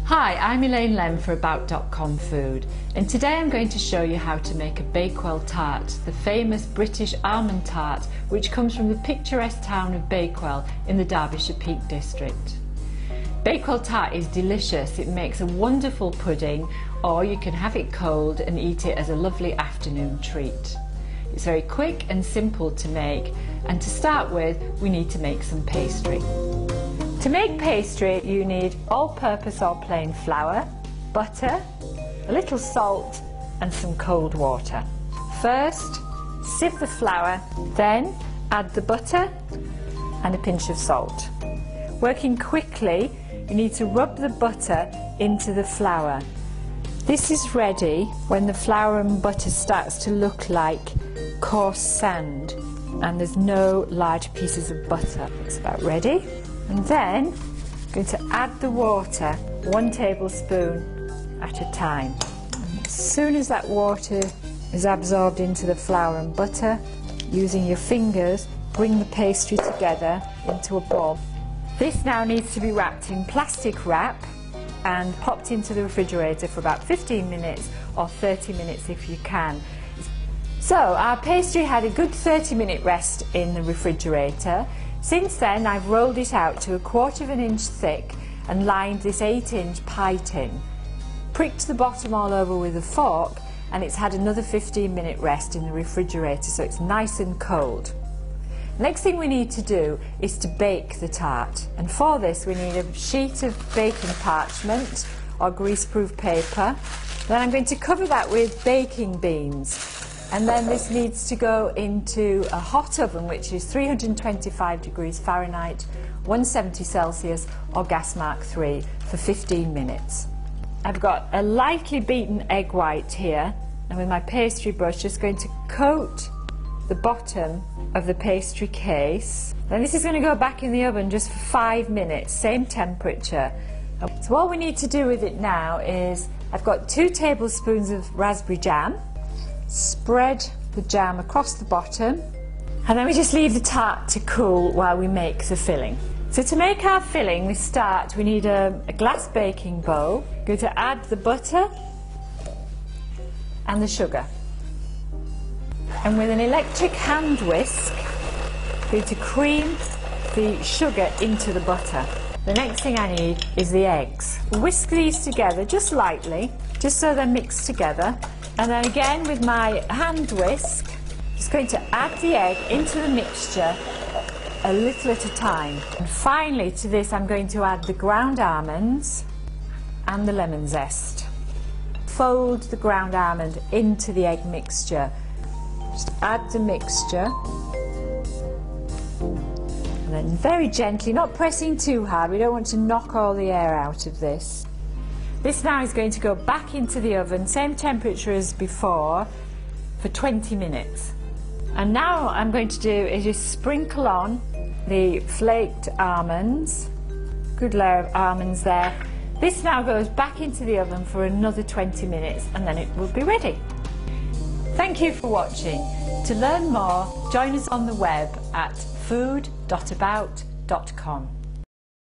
Hi, I'm Elaine Lem for About.com Food, and today I'm going to show you how to make a Bakewell tart, the famous British almond tart which comes from the picturesque town of Bakewell in the Derbyshire Peak District. Bakewell tart is delicious. It makes a wonderful pudding, or you can have it cold and eat it as a lovely afternoon treat. It's very quick and simple to make, and to start with we need to make some pastry. To make pastry you need all-purpose or plain flour, butter, a little salt and some cold water. First, sieve the flour, then add the butter and a pinch of salt. Working quickly, you need to rub the butter into the flour. This is ready when the flour and butter starts to look like coarse sand and there's no large pieces of butter. It's about ready. And then I'm going to add the water, 1 tablespoon at a time. And as soon as that water is absorbed into the flour and butter, using your fingers, bring the pastry together into a ball. This now needs to be wrapped in plastic wrap and popped into the refrigerator for about 15 minutes or 30 minutes if you can. So our pastry had a good 30-minute rest in the refrigerator. Since then I've rolled it out to 1/4 inch thick and lined this 8-inch pie tin. Pricked the bottom all over with a fork, and it's had another 15-minute rest in the refrigerator, so it's nice and cold. Next thing we need to do is to bake the tart, and for this we need a sheet of baking parchment or greaseproof paper. Then I'm going to cover that with baking beans. And then this needs to go into a hot oven, which is 325 degrees Fahrenheit, 170 Celsius or gas mark 3 for 15 minutes. I've got a lightly beaten egg white here, and with my pastry brush just going to coat the bottom of the pastry case. Then this is going to go back in the oven just for 5 minutes, same temperature. So all we need to do with it now is, I've got 2 tablespoons of raspberry jam. Spread the jam across the bottom, and then we just leave the tart to cool while we make the filling. So to make our filling, we need a glass baking bowl. We're going to add the butter and the sugar, and with an electric hand whisk we're going to cream the sugar into the butter. The next thing I need is the eggs. Whisk these together just lightly, just so they're mixed together. And then again with my hand whisk, just going to add the egg into the mixture a little at a time. And finally to this I'm going to add the ground almonds and the lemon zest. Fold the ground almond into the egg mixture. Just add the mixture. And then very gently, not pressing too hard, we don't want to knock all the air out of this. This now is going to go back into the oven, same temperature as before, for 20 minutes. And now what I'm going to do is just sprinkle on the flaked almonds, good layer of almonds there. This now goes back into the oven for another 20 minutes and then it will be ready. Thank you for watching. To learn more, join us on the web at food.about.com.